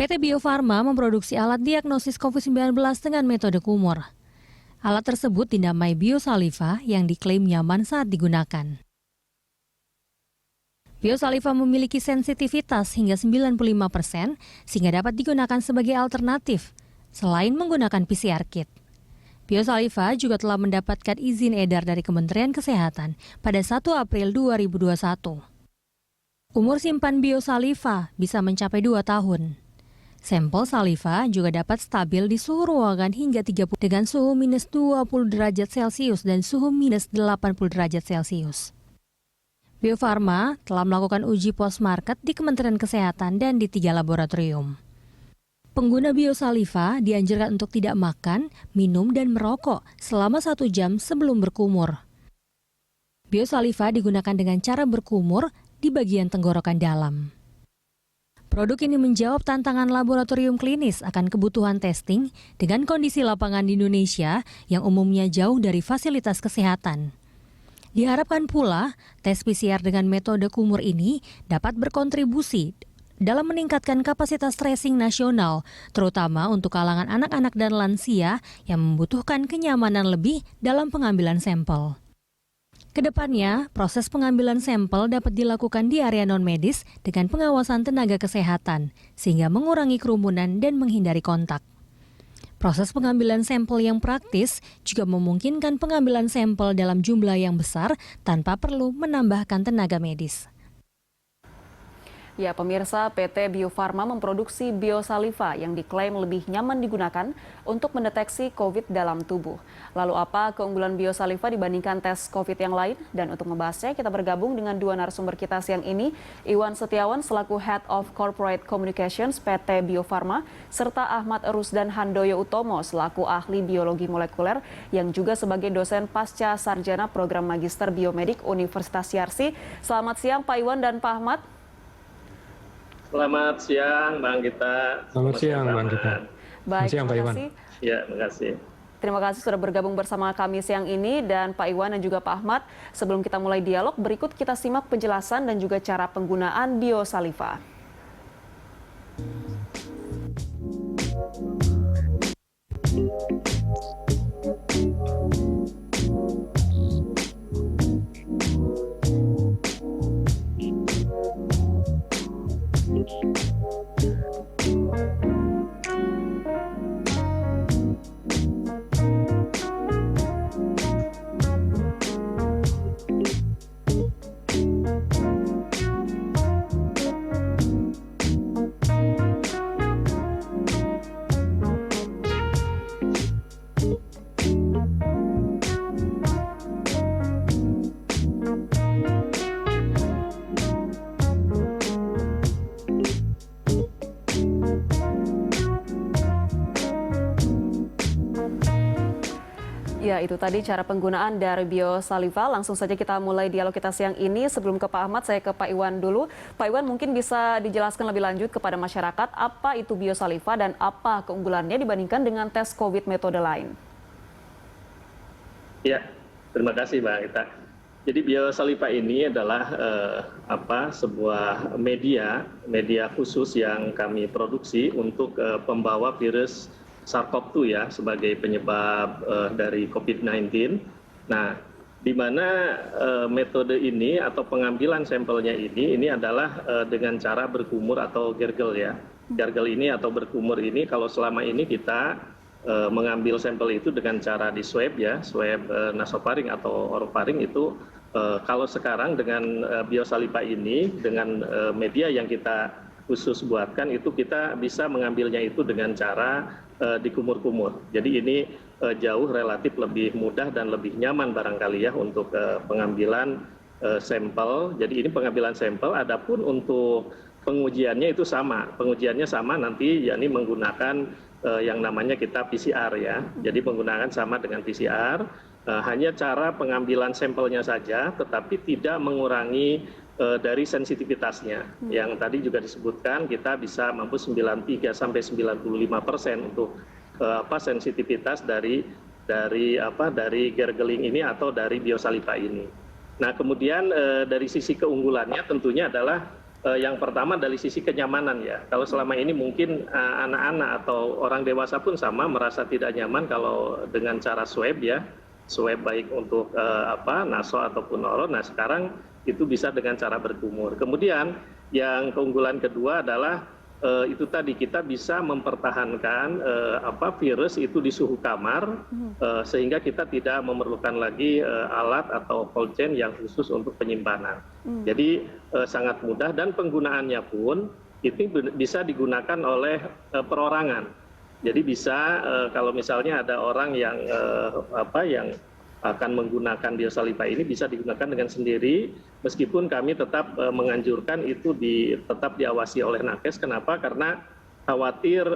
PT Bio Farma memproduksi alat diagnosis COVID-19 dengan metode kumur. Alat tersebut dinamai Biosaliva yang diklaim nyaman saat digunakan. Biosaliva memiliki sensitivitas hingga 95% sehingga dapat digunakan sebagai alternatif selain menggunakan PCR kit. Biosaliva juga telah mendapatkan izin edar dari Kementerian Kesehatan pada 1 April 2021. Umur simpan Biosaliva bisa mencapai 2 tahun. Sampel saliva juga dapat stabil di suhu ruangan hingga 30 dengan suhu minus 20 derajat Celcius dan suhu minus 80 derajat Celcius. Bio Farma telah melakukan uji post-market di Kementerian Kesehatan dan di 3 laboratorium. Pengguna biosaliva dianjurkan untuk tidak makan, minum, dan merokok selama 1 jam sebelum berkumur. Biosaliva digunakan dengan cara berkumur di bagian tenggorokan dalam. Produk ini menjawab tantangan laboratorium klinis akan kebutuhan testing dengan kondisi lapangan di Indonesia yang umumnya jauh dari fasilitas kesehatan. Diharapkan pula, tes PCR dengan metode kumur ini dapat berkontribusi dalam meningkatkan kapasitas tracing nasional, terutama untuk kalangan anak-anak dan lansia yang membutuhkan kenyamanan lebih dalam pengambilan sampel. Kedepannya, proses pengambilan sampel dapat dilakukan di area non-medis dengan pengawasan tenaga kesehatan, sehingga mengurangi kerumunan dan menghindari kontak. Proses pengambilan sampel yang praktis juga memungkinkan pengambilan sampel dalam jumlah yang besar tanpa perlu menambahkan tenaga medis. Ya, pemirsa, PT Bio Farma memproduksi Biosaliva yang diklaim lebih nyaman digunakan untuk mendeteksi COVID dalam tubuh. Lalu apa keunggulan Biosaliva dibandingkan tes COVID yang lain? Dan untuk membahasnya, kita bergabung dengan 2 narasumber kita siang ini, Iwan Setiawan selaku Head of Corporate Communications PT Bio Farma, serta Ahmad Rusdan Handoyo Utomo selaku ahli biologi molekuler yang juga sebagai dosen pasca sarjana program Magister Biomedik Universitas Yarsi. Selamat siang Pak Iwan dan Pak Ahmad. Selamat siang, Bang Gita. Selamat siang, Bang Gita. Baik, siang, Pak Iwan. Ya, terima kasih. Terima kasih sudah bergabung bersama kami siang ini, dan Pak Iwan dan juga Pak Ahmad. Sebelum kita mulai dialog, berikut kita simak penjelasan dan juga cara penggunaan Biosaliva. Ya, itu tadi cara penggunaan dari Biosaliva. Langsung saja kita mulai dialog kita siang ini. Sebelum ke Pak Ahmad, saya ke Pak Iwan dulu. Pak Iwan, mungkin bisa dijelaskan lebih lanjut kepada masyarakat apa itu Biosaliva dan apa keunggulannya dibandingkan dengan tes COVID metode lain. Ya, terima kasih Mbak Gita. Jadi Biosaliva ini adalah sebuah media khusus yang kami produksi untuk pembawa virus SARS-CoV-2 ya sebagai penyebab dari COVID-19. Nah, di mana metode ini atau pengambilan sampelnya ini adalah dengan cara berkumur atau gargle ya. Gargle ini atau berkumur ini kalau selama ini kita mengambil sampel itu dengan cara di swab ya, swab nasofaring atau orofaring itu. Kalau sekarang dengan Biosaliva ini dengan media yang kita khusus buatkan itu kita bisa mengambilnya itu dengan cara dikumur-kumur. Jadi ini jauh relatif lebih mudah dan lebih nyaman barangkali ya untuk pengambilan sampel. Jadi ini pengambilan sampel, adapun untuk pengujiannya itu sama. Pengujiannya sama nanti yakni menggunakan yang namanya kita PCR ya. Jadi menggunakan sama dengan PCR, hanya cara pengambilan sampelnya saja tetapi tidak mengurangi dari sensitivitasnya. Yang tadi juga disebutkan kita bisa mampu 93 sampai 95% untuk sensitivitas dari gargling ini atau dari Biosaliva ini. Nah, kemudian dari sisi keunggulannya tentunya adalah Yang pertama dari sisi kenyamanan ya. Kalau selama ini mungkin anak-anak atau orang dewasa pun sama merasa tidak nyaman kalau dengan cara swab ya, swab baik untuk naso ataupun oro. Nah sekarang itu bisa dengan cara berkumur. Kemudian yang keunggulan kedua adalah itu tadi kita bisa mempertahankan virus itu di suhu kamar sehingga kita tidak memerlukan lagi alat atau cold chain yang khusus untuk penyimpanan. Jadi sangat mudah dan penggunaannya pun itu bisa digunakan oleh perorangan. Jadi bisa kalau misalnya ada orang yang yang akan menggunakan Biosaliva ini bisa digunakan dengan sendiri, meskipun kami tetap menganjurkan itu tetap diawasi oleh Nakes. Kenapa? Karena khawatir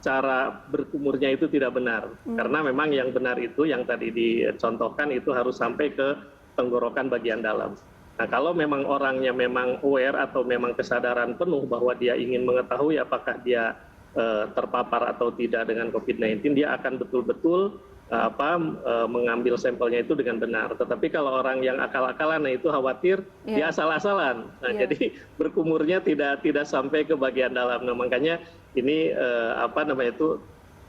cara berkumurnya itu tidak benar. Karena memang yang benar itu yang tadi dicontohkan itu harus sampai ke tenggorokan bagian dalam. Nah kalau memang orangnya memang aware atau memang kesadaran penuh bahwa dia ingin mengetahui apakah dia terpapar atau tidak dengan COVID-19, dia akan betul-betul mengambil sampelnya itu dengan benar. Tetapi kalau orang yang akal-akalan, nah itu khawatir dia asal-asalan. Nah, jadi berkumurnya tidak sampai ke bagian dalam. Nah, makanya ini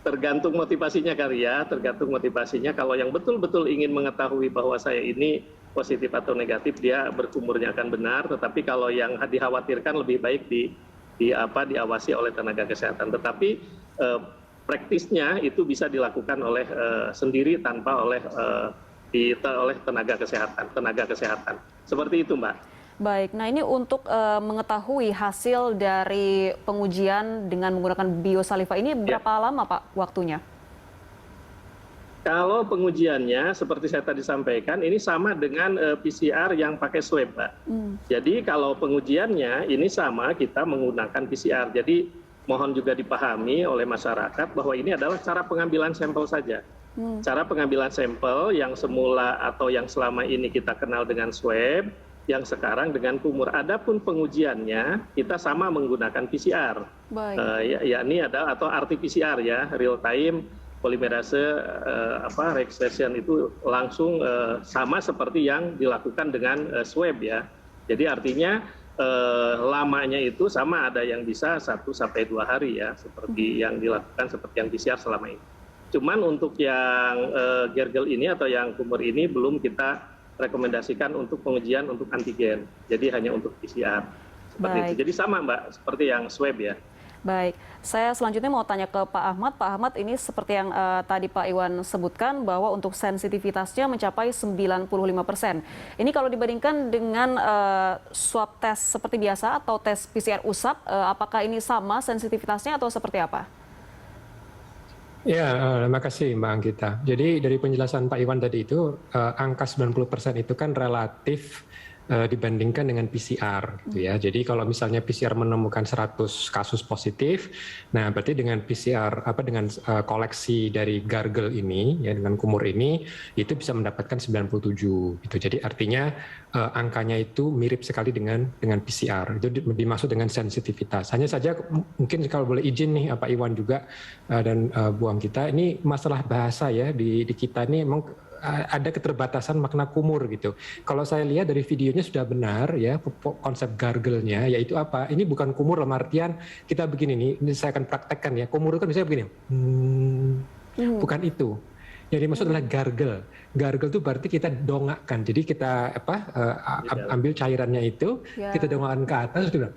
tergantung motivasinya kali ya, tergantung motivasinya. Kalau yang betul-betul ingin mengetahui bahwa saya ini positif atau negatif, dia berkumurnya akan benar. Tetapi kalau yang dikhawatirkan lebih baik diawasi oleh tenaga kesehatan. Tetapi praktisnya itu bisa dilakukan oleh sendiri tanpa oleh tenaga kesehatan. Seperti itu, Mbak. Baik, nah ini untuk mengetahui hasil dari pengujian dengan menggunakan Biosaliva ini berapa lama Pak waktunya? Kalau pengujiannya seperti saya tadi sampaikan ini sama dengan PCR yang pakai swab, Mbak. Jadi kalau pengujiannya ini sama, kita menggunakan PCR. Jadi mohon juga dipahami oleh masyarakat bahwa ini adalah cara pengambilan sampel saja. Cara pengambilan sampel yang semula atau yang selama ini kita kenal dengan swab, yang sekarang dengan kumur. Adapun pengujiannya kita sama menggunakan PCR, yakni atau RT-PCR ya, real time polymerase registration itu langsung sama seperti yang dilakukan dengan swab ya. Jadi artinya lamanya itu sama, ada yang bisa 1 sampai 2 hari ya, seperti yang dilakukan seperti yang PCR selama ini. Cuman untuk yang gergel ini atau yang kumur ini belum kita rekomendasikan untuk pengujian untuk antigen. Jadi hanya untuk PCR. Seperti itu. Jadi sama Mbak, seperti yang swab ya. Baik, saya selanjutnya mau tanya ke Pak Ahmad. Pak Ahmad, ini seperti yang tadi Pak Iwan sebutkan bahwa untuk sensitivitasnya mencapai 95%. Ini kalau dibandingkan dengan swab test seperti biasa atau tes PCR usap, apakah ini sama sensitivitasnya atau seperti apa? Ya, terima kasih Mbak Anggita. Jadi dari penjelasan Pak Iwan tadi itu, angka 90% itu kan relatif dibandingkan dengan PCR gitu ya. Jadi kalau misalnya PCR menemukan 100 kasus positif, nah berarti dengan PCR dengan koleksi dari gargle ini ya, dengan kumur ini itu bisa mendapatkan 97 gitu. Jadi artinya angkanya itu mirip sekali dengan PCR. Itu dimaksud dengan sensitivitas. Hanya saja mungkin kalau boleh izin nih Pak Iwan juga dan Bu Anggita, ini masalah bahasa ya di kita ini emang ada keterbatasan makna kumur gitu. Kalau saya lihat dari videonya sudah benar ya konsep gargle-nya, yaitu apa? Ini bukan kumur dalam artian kita begini nih, ini saya akan praktekkan ya. Kumur itu kan misalnya begini, bukan itu. Yang dimaksud adalah gargle. Gargle itu berarti kita dongakkan. Jadi kita ambil cairannya itu, kita dongakkan ke atas, gitu.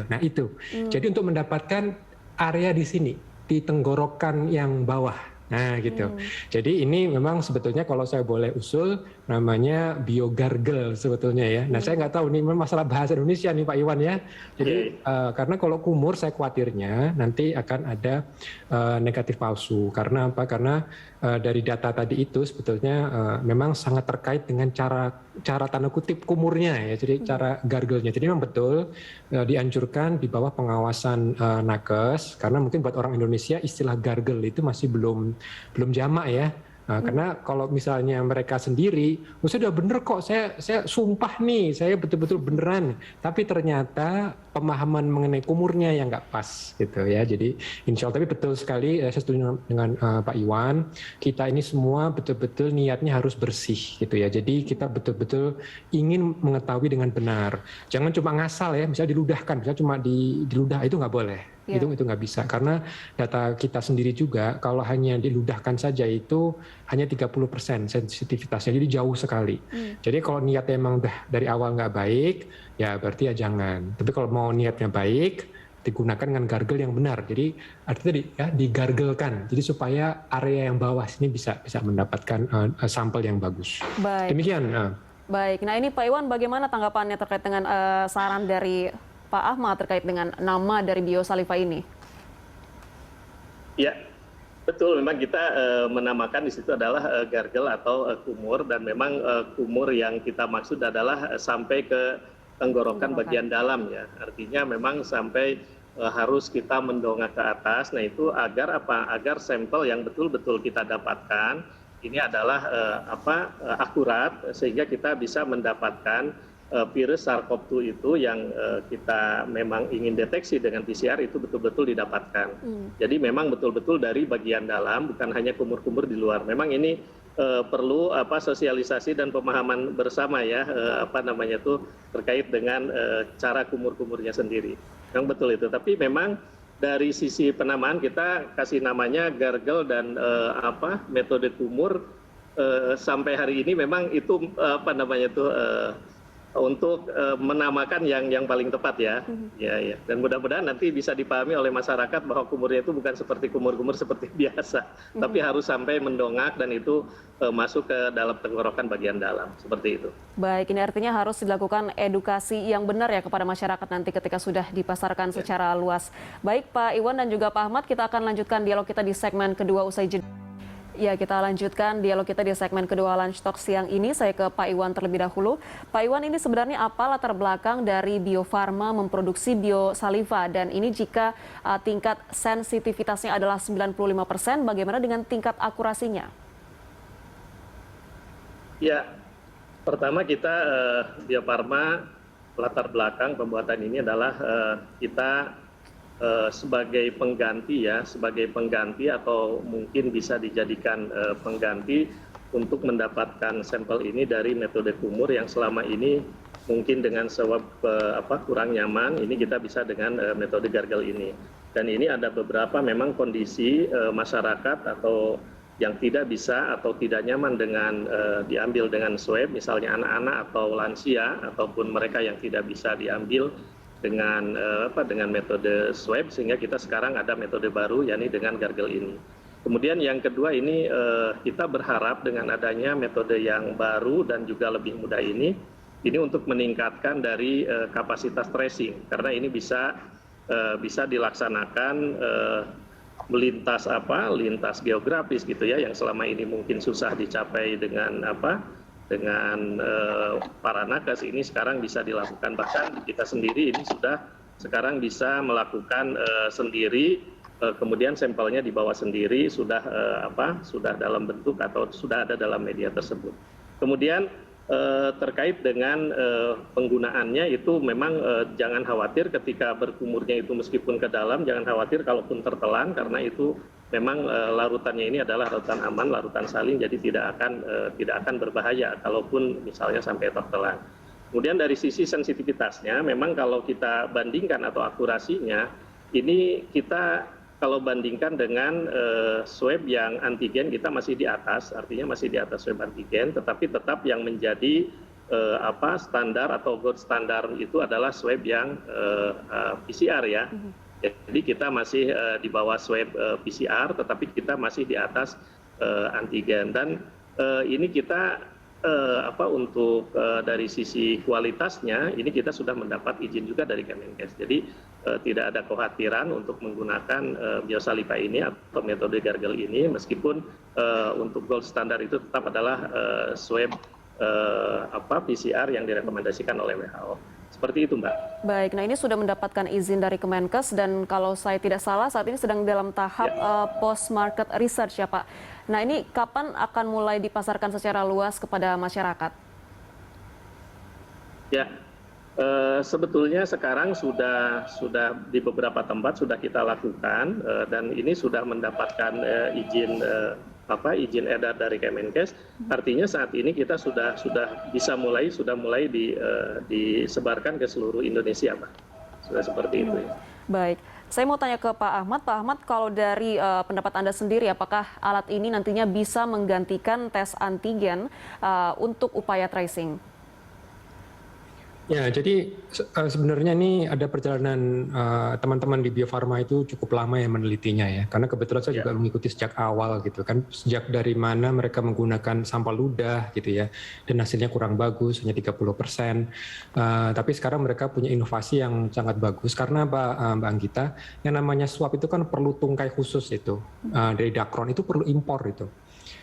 Nah itu. Jadi untuk mendapatkan area di sini, di tenggorokan yang bawah. Nah gitu. Jadi ini memang sebetulnya kalau saya boleh usul namanya biogargle sebetulnya ya. Nah saya nggak tahu ini masalah bahasa Indonesia nih Pak Iwan ya. Jadi karena kalau kumur saya khawatirnya nanti akan ada negatif palsu. Karena apa? Karena dari data tadi itu sebetulnya memang sangat terkait dengan cara tanda kutip kumurnya ya. Jadi cara gargle-nya. Jadi memang betul dianjurkan di bawah pengawasan Nakes, karena mungkin buat orang Indonesia istilah gargle itu masih belum jamak ya. Karena kalau misalnya mereka sendiri, saya udah bener kok, saya sumpah nih, saya betul-betul beneran. Tapi ternyata pemahaman mengenai kumurnya yang nggak pas gitu ya. Jadi insya Allah, tapi betul sekali, saya setuju dengan Pak Iwan, kita ini semua betul-betul niatnya harus bersih gitu ya. Jadi kita betul-betul ingin mengetahui dengan benar. Jangan cuma ngasal ya, misalnya diludahkan, misalnya cuma diludah, itu nggak boleh. Itu nggak bisa, karena data kita sendiri juga kalau hanya diludahkan saja itu hanya 30% sensitivitasnya, jadi jauh sekali. Jadi kalau niatnya emang udah dari awal nggak baik, ya berarti ya jangan. Tapi kalau mau niatnya baik, digunakan dengan gargle yang benar. Jadi artinya digargelkan, jadi supaya area yang bawah sini bisa mendapatkan sampel yang bagus. Baik. Demikian. Baik, nah ini Pak Iwan, bagaimana tanggapannya terkait dengan saran dari Pak Ahmad terkait dengan nama dari Biosaliva ini? Ya, betul. Memang kita menamakan di situ adalah gargle atau kumur, dan memang kumur yang kita maksud adalah sampai ke tenggorokan bagian dalam ya. Artinya memang sampai harus kita mendongak ke atas. Nah itu agar apa? Agar sampel yang betul-betul kita dapatkan ini adalah akurat, sehingga kita bisa mendapatkan virus SARS-CoV-2 itu yang kita memang ingin deteksi dengan PCR itu betul-betul didapatkan. Jadi memang betul-betul dari bagian dalam, bukan hanya kumur-kumur di luar. Memang ini perlu sosialisasi dan pemahaman bersama ya, terkait dengan cara kumur-kumurnya sendiri. Yang betul itu. Tapi memang dari sisi penamaan kita kasih namanya gargle dan metode kumur sampai hari ini memang itu untuk menamakan yang paling tepat ya. Ya. Dan mudah-mudahan nanti bisa dipahami oleh masyarakat bahwa kumurnya itu bukan seperti kumur-kumur seperti biasa, tapi harus sampai mendongak dan itu masuk ke dalam tenggorokan bagian dalam, seperti itu. Baik, ini artinya harus dilakukan edukasi yang benar ya kepada masyarakat nanti ketika sudah dipasarkan secara luas. Baik Pak Iwan dan juga Pak Ahmad, kita akan lanjutkan dialog kita di segmen kedua usai jeda. Ya, kita lanjutkan dialog kita di segmen kedua Lunch Talk siang ini. Saya ke Pak Iwan terlebih dahulu. Pak Iwan, ini sebenarnya apa latar belakang dari Bio Farma memproduksi Biosaliva? Dan ini jika tingkat sensitivitasnya adalah 95%, bagaimana dengan tingkat akurasinya? Ya, pertama kita Bio Farma latar belakang pembuatan ini adalah kita sebagai pengganti atau mungkin bisa dijadikan pengganti untuk mendapatkan sampel ini dari metode kumur yang selama ini mungkin dengan sebab kurang nyaman, ini kita bisa dengan metode gargle ini. Dan ini ada beberapa memang kondisi masyarakat atau yang tidak bisa atau tidak nyaman dengan diambil dengan swab, misalnya anak-anak atau lansia ataupun mereka yang tidak bisa diambil dengan metode swab, sehingga kita sekarang ada metode baru yakni dengan gargle ini. Kemudian yang kedua ini kita berharap dengan adanya metode yang baru dan juga lebih mudah ini untuk meningkatkan dari kapasitas tracing, karena ini bisa dilaksanakan lintas geografis gitu ya, yang selama ini mungkin susah dicapai dengan para nakes, ini sekarang bisa dilakukan. Bahkan kita sendiri ini sudah sekarang bisa melakukan sendiri, kemudian sampelnya dibawa sendiri, sudah dalam bentuk atau sudah ada dalam media tersebut. Kemudian terkait dengan penggunaannya itu memang jangan khawatir ketika berkumurnya itu meskipun ke dalam, jangan khawatir kalaupun tertelan, karena itu memang larutannya ini adalah larutan aman, larutan salin, jadi tidak akan berbahaya kalaupun misalnya sampai tertelan. Kemudian dari sisi sensitivitasnya, memang kalau kita bandingkan atau akurasinya, ini kita kalau bandingkan dengan swab yang antigen, kita masih di atas, artinya masih di atas swab antigen, tetapi tetap yang menjadi standar atau gold standar itu adalah swab yang PCR ya. Jadi kita masih di bawah swab PCR, tetapi kita masih di atas antigen. Dan ini kita untuk dari sisi kualitasnya, ini kita sudah mendapat izin juga dari Kemenkes. Jadi tidak ada kekhawatiran untuk menggunakan Biosaliva ini atau metode gargle ini, meskipun untuk gold standar itu tetap adalah swab PCR yang direkomendasikan oleh WHO. Seperti itu, Mbak. Baik, nah ini sudah mendapatkan izin dari Kemenkes dan kalau saya tidak salah saat ini sedang dalam tahap post-market research ya Pak. Nah, ini kapan akan mulai dipasarkan secara luas kepada masyarakat? Ya, sebetulnya sekarang sudah di beberapa tempat sudah kita lakukan dan ini sudah mendapatkan izin edar dari Kemenkes. Artinya saat ini kita sudah mulai disebarkan ke seluruh Indonesia, Pak. Sudah seperti itu ya. Baik, saya mau tanya ke Pak Ahmad. Pak Ahmad, kalau dari pendapat Anda sendiri, apakah alat ini nantinya bisa menggantikan tes antigen untuk upaya tracing? Ya, jadi sebenarnya ini ada perjalanan teman-teman di Bio Farma itu cukup lama yang menelitinya ya, karena kebetulan saya juga mengikuti sejak awal gitu kan, sejak dari mana mereka menggunakan sampel ludah gitu ya, dan hasilnya kurang bagus, hanya 30%. Tapi sekarang mereka punya inovasi yang sangat bagus, karena Mbak Anggita, yang namanya swab itu kan perlu tungkai khusus itu, dari Dacron itu perlu impor itu.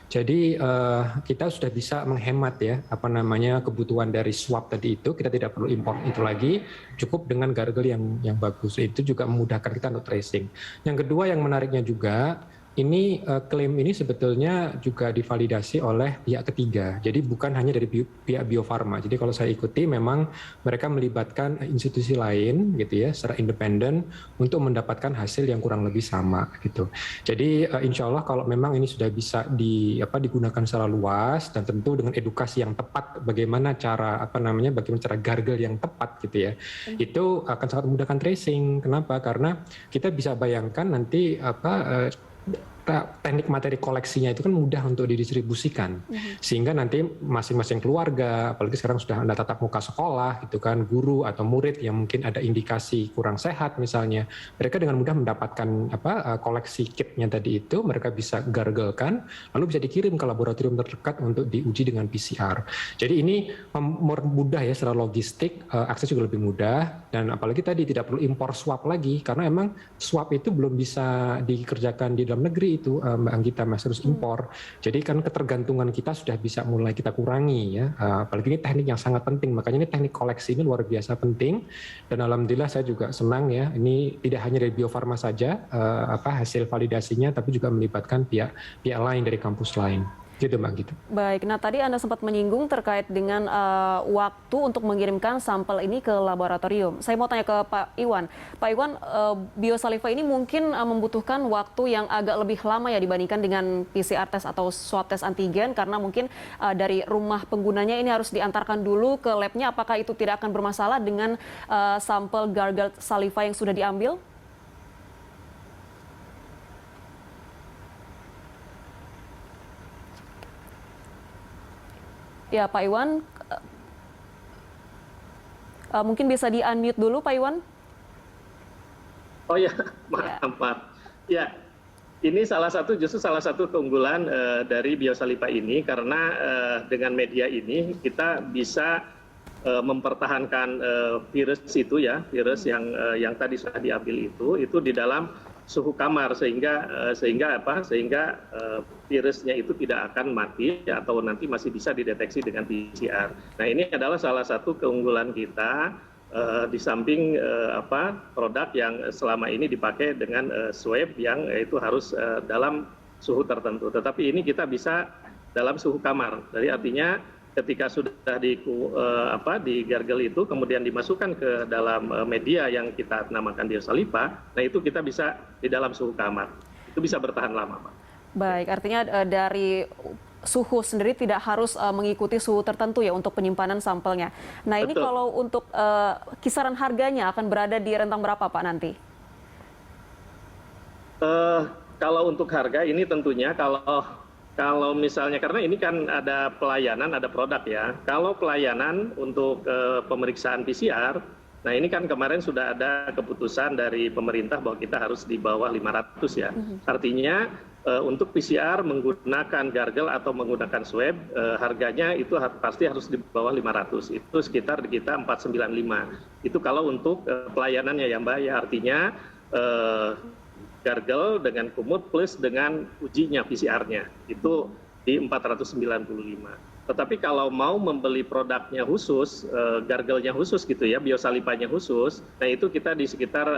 Jadi kita sudah bisa menghemat ya kebutuhan dari swab tadi itu, kita tidak perlu impor itu lagi, cukup dengan gargle yang bagus. Itu juga memudahkan kita untuk tracing. Yang kedua yang menariknya juga, ini klaim ini sebetulnya juga divalidasi oleh pihak ketiga. Jadi bukan hanya dari pihak Bio Farma. Jadi kalau saya ikuti memang mereka melibatkan institusi lain gitu ya secara independen untuk mendapatkan hasil yang kurang lebih sama gitu. Jadi insya Allah kalau memang ini sudah bisa digunakan secara luas dan tentu dengan edukasi yang tepat bagaimana cara gargle yang tepat gitu ya. Itu akan sangat memudahkan tracing. Kenapa? Karena kita bisa bayangkan nanti teknik materi koleksinya itu kan mudah untuk didistribusikan, sehingga nanti masing-masing keluarga, apalagi sekarang sudah ada tatap muka sekolah gitu kan, guru atau murid yang mungkin ada indikasi kurang sehat misalnya, mereka dengan mudah mendapatkan koleksi kitnya tadi itu, mereka bisa gargelkan, lalu bisa dikirim ke laboratorium terdekat untuk diuji dengan PCR. Jadi ini mempermudah ya secara logistik, akses juga lebih mudah, dan apalagi tadi tidak perlu impor swab lagi, karena emang swab itu belum bisa dikerjakan di dalam negeri itu Mbak Anggita, harus impor. Jadi kan ketergantungan kita sudah bisa mulai kita kurangi ya. Apalagi ini teknik yang sangat penting, makanya ini teknik koleksi ini luar biasa penting. Dan alhamdulillah saya juga senang ya, ini tidak hanya dari Bio Farma saja hasil validasinya, tapi juga melibatkan pihak lain dari kampus lain. Gitu Mbak Gitu. Baik, nah tadi Anda sempat menyinggung terkait dengan waktu untuk mengirimkan sampel ini ke laboratorium. Saya mau tanya ke Pak Iwan. Pak Iwan, biosaliva ini mungkin membutuhkan waktu yang agak lebih lama ya dibandingkan dengan PCR test atau swab test antigen, karena mungkin dari rumah penggunanya ini harus diantarkan dulu ke labnya. Apakah itu tidak akan bermasalah dengan sampel gargle saliva yang sudah diambil? Ya, Pak Iwan, mungkin bisa di-unmute dulu, Pak Iwan. Oh ya, maaf. Ya, ini justru salah satu keunggulan dari biosaliva ini, karena dengan media ini kita bisa mempertahankan virus itu ya, virus yang tadi sudah diambil itu di dalam suhu kamar, sehingga virusnya itu tidak akan mati atau nanti masih bisa dideteksi dengan PCR. Nah, ini adalah salah satu keunggulan kita di samping produk yang selama ini dipakai dengan swab yang itu harus dalam suhu tertentu. Tetapi ini kita bisa dalam suhu kamar. Jadi artinya ketika sudah digargle itu kemudian dimasukkan ke dalam media yang kita namakan biosaliva, nah itu kita bisa di dalam suhu kamar. Itu bisa bertahan lama, Pak. Baik, artinya dari suhu sendiri tidak harus mengikuti suhu tertentu ya untuk penyimpanan sampelnya. Nah, ini Betul. kalau untuk kisaran harganya akan berada di rentang berapa, Pak, nanti? Kalau untuk harga ini tentunya kalau misalnya, karena ini kan ada pelayanan, ada produk ya. Kalau pelayanan untuk pemeriksaan PCR, nah ini kan kemarin sudah ada keputusan dari pemerintah bahwa kita harus di bawah 500 ya. Artinya untuk PCR menggunakan gargle atau menggunakan swab, harganya itu pasti harus di bawah 500. Itu sekitar di kita 495. Itu kalau untuk pelayanannya ya Mbak, ya artinya gargle dengan kumut plus dengan ujinya PCR-nya itu di 495. Tetapi kalau mau membeli produknya khusus, gargle-nya khusus gitu ya, biosalivanya khusus, nah itu kita di sekitar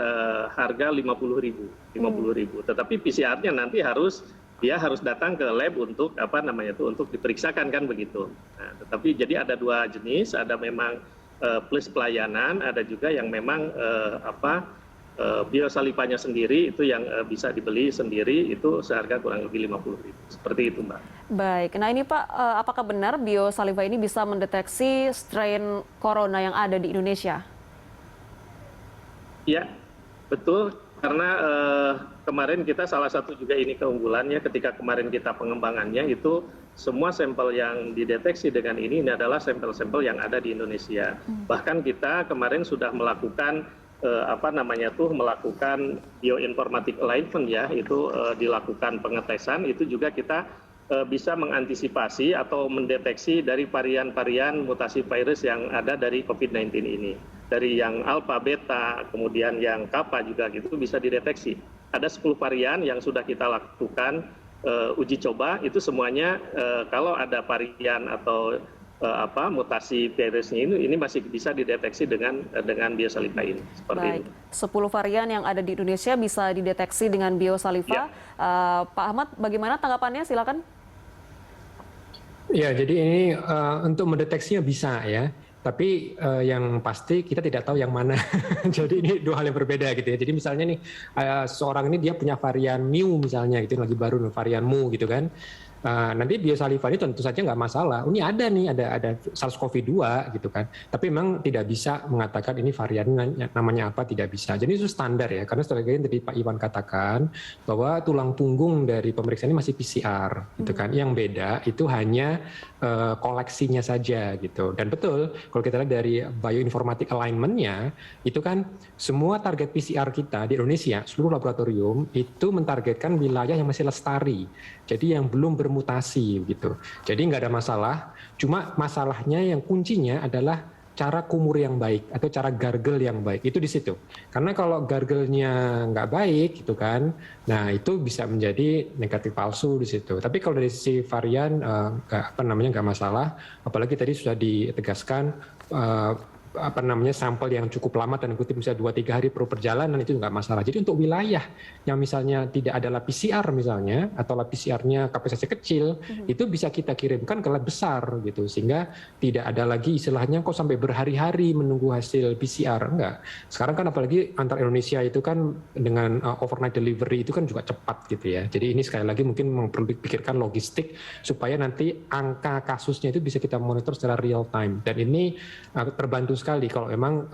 harga 50.000. Tetapi PCR-nya nanti harus dia harus datang ke lab untuk untuk diperiksakan kan begitu. Nah, tetapi jadi ada dua jenis, ada memang plus pelayanan, ada juga yang memang biosalivanya sendiri itu yang bisa dibeli sendiri itu seharga kurang lebih 50.000. Seperti itu, Mbak. Baik, nah ini Pak, apakah benar biosaliva ini bisa mendeteksi strain corona yang ada di Indonesia? Ya, betul. Karena kemarin kita salah satu juga ini keunggulannya ketika kemarin kita pengembangannya itu semua sampel yang dideteksi dengan ini adalah sampel-sampel yang ada di Indonesia. Bahkan kita kemarin sudah melakukan melakukan bioinformatic alignment ya, itu dilakukan pengetesan, itu juga kita bisa mengantisipasi atau mendeteksi dari varian-varian mutasi virus yang ada dari COVID-19 ini. Dari yang alpha, beta, kemudian yang kappa juga gitu bisa dideteksi. Ada 10 varian yang sudah kita lakukan uji coba, itu semuanya kalau ada varian atau mutasi virusnya ini masih bisa dideteksi dengan biosaliva ini. Seperti Baik, itu. 10 varian yang ada di Indonesia bisa dideteksi dengan biosaliva. Ya. Pak Ahmad, bagaimana tanggapannya? Silakan. Ya, jadi ini untuk mendeteksinya bisa ya. Tapi yang pasti kita tidak tahu yang mana. Jadi ini dua hal yang berbeda gitu ya. Jadi misalnya nih seorang ini dia punya varian mu misalnya gitu, lagi baru nih, varian mu gitu kan. Nanti biosaliva ini tentu saja nggak masalah. Ini ada nih, ada SARS-CoV-2 gitu kan. Tapi memang tidak bisa mengatakan ini variannya namanya apa, tidak bisa. Jadi itu standar ya. Karena setelah yang tadi Pak Iwan katakan bahwa tulang punggung dari pemeriksaan ini masih PCR gitu kan. Yang beda itu hanya koleksinya saja gitu. Dan betul kalau kita lihat dari bioinformatic alignment-nya itu kan semua target PCR kita di Indonesia, seluruh laboratorium itu mentargetkan wilayah yang masih lestari. Jadi yang belum bermutasi gitu. Jadi nggak ada masalah. Cuma masalahnya yang kuncinya adalah cara kumur yang baik atau cara gargle yang baik. Itu di situ. Karena kalau gargle-nya nggak baik gitu kan, nah itu bisa menjadi negatif palsu di situ. Tapi kalau dari sisi varian nggak masalah. Apalagi tadi sudah ditegaskan sampel yang cukup lama dan kutip bisa 2-3 hari perlu perjalanan itu nggak masalah. Jadi untuk wilayah yang misalnya tidak ada lab PCR misalnya atau lab PCR-nya kapasitasnya kecil itu bisa kita kirimkan ke lab besar gitu sehingga tidak ada lagi istilahnya kok sampai berhari-hari menunggu hasil PCR enggak. Sekarang kan apalagi antar Indonesia itu kan dengan overnight delivery itu kan juga cepat gitu ya. Jadi ini sekali lagi mungkin perlu dipikirkan logistik supaya nanti angka kasusnya itu bisa kita monitor secara real time dan ini terbantu sekali kalau memang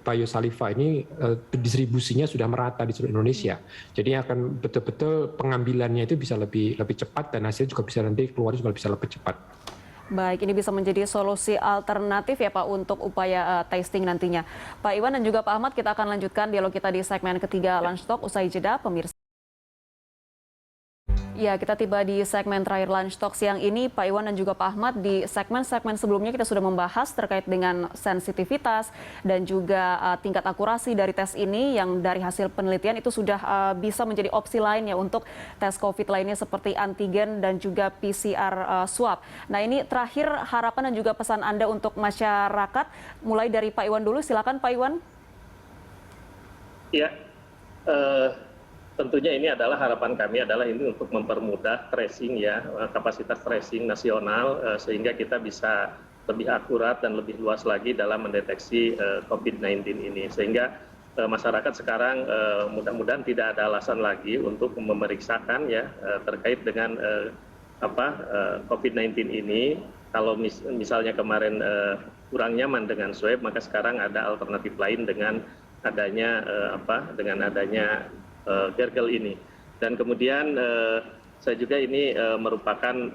biosaliva ini distribusinya sudah merata di seluruh Indonesia. Jadi akan betul-betul pengambilannya itu bisa lebih cepat dan hasil juga bisa nanti keluar juga bisa lebih cepat. Baik, ini bisa menjadi solusi alternatif ya Pak untuk upaya testing nantinya. Pak Iwan dan juga Pak Ahmad, kita akan lanjutkan dialog kita di segmen ketiga Lunch Talk usai jeda pemirsa. Ya, kita tiba di segmen terakhir Lunch Talk siang ini, Pak Iwan dan juga Pak Ahmad. Di segmen-segmen sebelumnya kita sudah membahas terkait dengan sensitivitas dan juga tingkat akurasi dari tes ini yang dari hasil penelitian itu sudah bisa menjadi opsi lain ya untuk tes COVID lainnya seperti antigen dan juga PCR swab. Nah ini terakhir harapan dan juga pesan Anda untuk masyarakat, mulai dari Pak Iwan dulu, silakan Pak Iwan. Ya, tentunya ini adalah harapan kami adalah ini untuk mempermudah tracing ya, kapasitas tracing nasional sehingga kita bisa lebih akurat dan lebih luas lagi dalam mendeteksi COVID-19 ini. Sehingga masyarakat sekarang mudah-mudahan tidak ada alasan lagi untuk memeriksakan ya terkait dengan COVID-19 ini. Kalau misalnya kemarin kurang nyaman dengan swab, maka sekarang ada alternatif lain dengan adanya gargle ini. Dan kemudian saya juga ini merupakan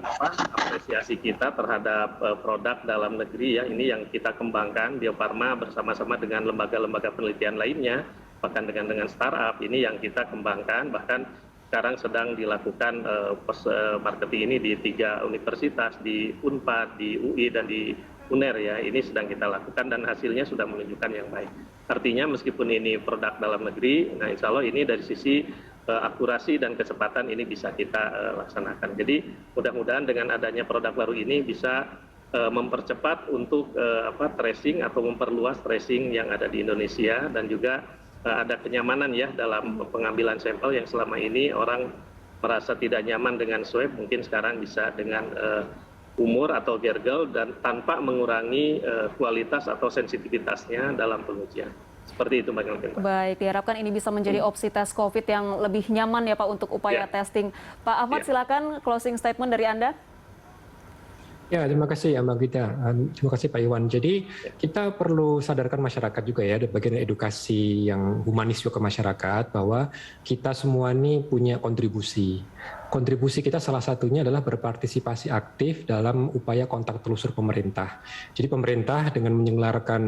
apresiasi kita terhadap produk dalam negeri ya, ini yang kita kembangkan Bio Farma bersama-sama dengan lembaga-lembaga penelitian lainnya, bahkan dengan startup ini yang kita kembangkan, bahkan sekarang sedang dilakukan post marketing ini di 3 universitas, di Unpad, di UI dan di UNER ya, ini sedang kita lakukan dan hasilnya sudah menunjukkan yang baik. Artinya meskipun ini produk dalam negeri, nah insya Allah ini dari sisi akurasi dan kecepatan ini bisa kita laksanakan. Jadi mudah-mudahan dengan adanya produk baru ini bisa mempercepat untuk tracing atau memperluas tracing yang ada di Indonesia dan juga ada kenyamanan ya dalam pengambilan sampel yang selama ini orang merasa tidak nyaman dengan swab, mungkin sekarang bisa dengan umur atau gargle dan tanpa mengurangi kualitas atau sensitivitasnya dalam pengujian. Seperti itu, Mbak Kelvin. Baik, diharapkan ini bisa menjadi opsi tes COVID yang lebih nyaman ya Pak untuk upaya testing. Pak Ahmad, silakan closing statement dari Anda. Ya, terima kasih Mbak Gita. Terima kasih Pak Iwan. Jadi kita perlu sadarkan masyarakat juga ya, bagian edukasi yang humanis juga ke masyarakat bahwa kita semua ini punya kontribusi. Kontribusi kita salah satunya adalah berpartisipasi aktif dalam upaya kontak telusur pemerintah. Jadi pemerintah dengan menyelenggarakan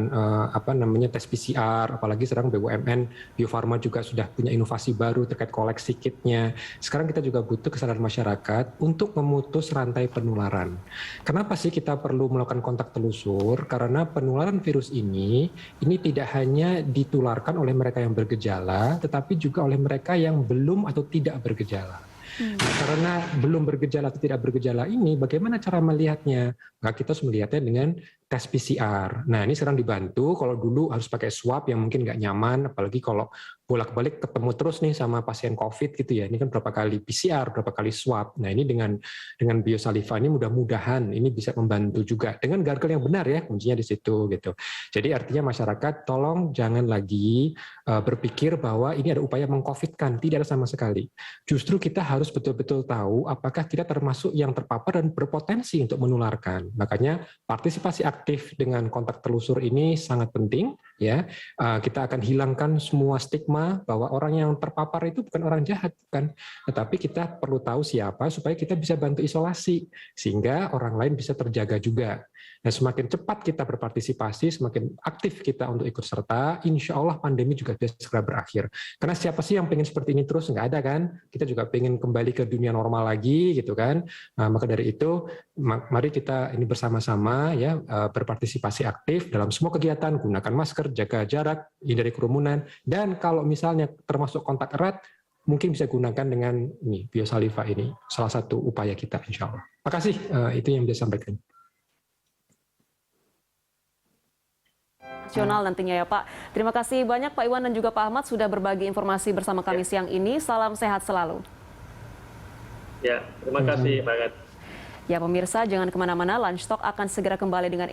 tes PCR, apalagi sekarang BUMN, Bio Farma juga sudah punya inovasi baru terkait koleksi kitnya. Sekarang kita juga butuh kesadaran masyarakat untuk memutus rantai penularan. Kenapa sih kita perlu melakukan kontak telusur? Karena penularan virus ini tidak hanya ditularkan oleh mereka yang bergejala, tetapi juga oleh mereka yang belum atau tidak bergejala. Nah, karena belum bergejala atau tidak bergejala ini, bagaimana cara melihatnya? Nah, kita harus melihatnya dengan tes PCR. Nah, ini sekarang dibantu. Kalau dulu harus pakai swab yang mungkin nggak nyaman, apalagi kalau bolak-balik ketemu terus nih sama pasien COVID gitu ya. Ini kan berapa kali PCR, berapa kali swab. Nah, ini dengan biosaliva ini mudah-mudahan ini bisa membantu juga dengan gargle yang benar ya, kuncinya di situ gitu. Jadi artinya masyarakat tolong jangan lagi berpikir bahwa ini ada upaya meng-COVID-kan, tidak ada sama sekali. Justru kita harus betul-betul tahu apakah kita termasuk yang terpapar dan berpotensi untuk menularkan. Makanya partisipasi aktif dengan kontak telusur ini sangat penting ya. Kita akan hilangkan semua stigma bahwa orang yang terpapar itu bukan orang jahat kan, tetapi kita perlu tahu siapa supaya kita bisa bantu isolasi sehingga orang lain bisa terjaga juga. Nah, semakin cepat kita berpartisipasi, semakin aktif kita untuk ikut serta, insya Allah pandemi juga bisa segera berakhir. Karena siapa sih yang pengen seperti ini terus? Nggak ada kan? Kita juga pengen kembali ke dunia normal lagi gitu kan. Nah, maka dari itu mari kita ini bersama-sama ya berpartisipasi aktif dalam semua kegiatan, gunakan masker, jaga jarak, hindari kerumunan, dan kalau misalnya termasuk kontak erat, mungkin bisa gunakan dengan ini biosaliva ini, salah satu upaya kita insya Allah. Makasih, itu yang bisa sampaikan. Nasional nantinya ya Pak. Terima kasih banyak Pak Iwan dan juga Pak Ahmad sudah berbagi informasi bersama kami siang ini. Salam sehat selalu. Ya, terima kasih Mbak. Ya pemirsa, jangan kemana-mana, Lunch Talk akan segera kembali dengan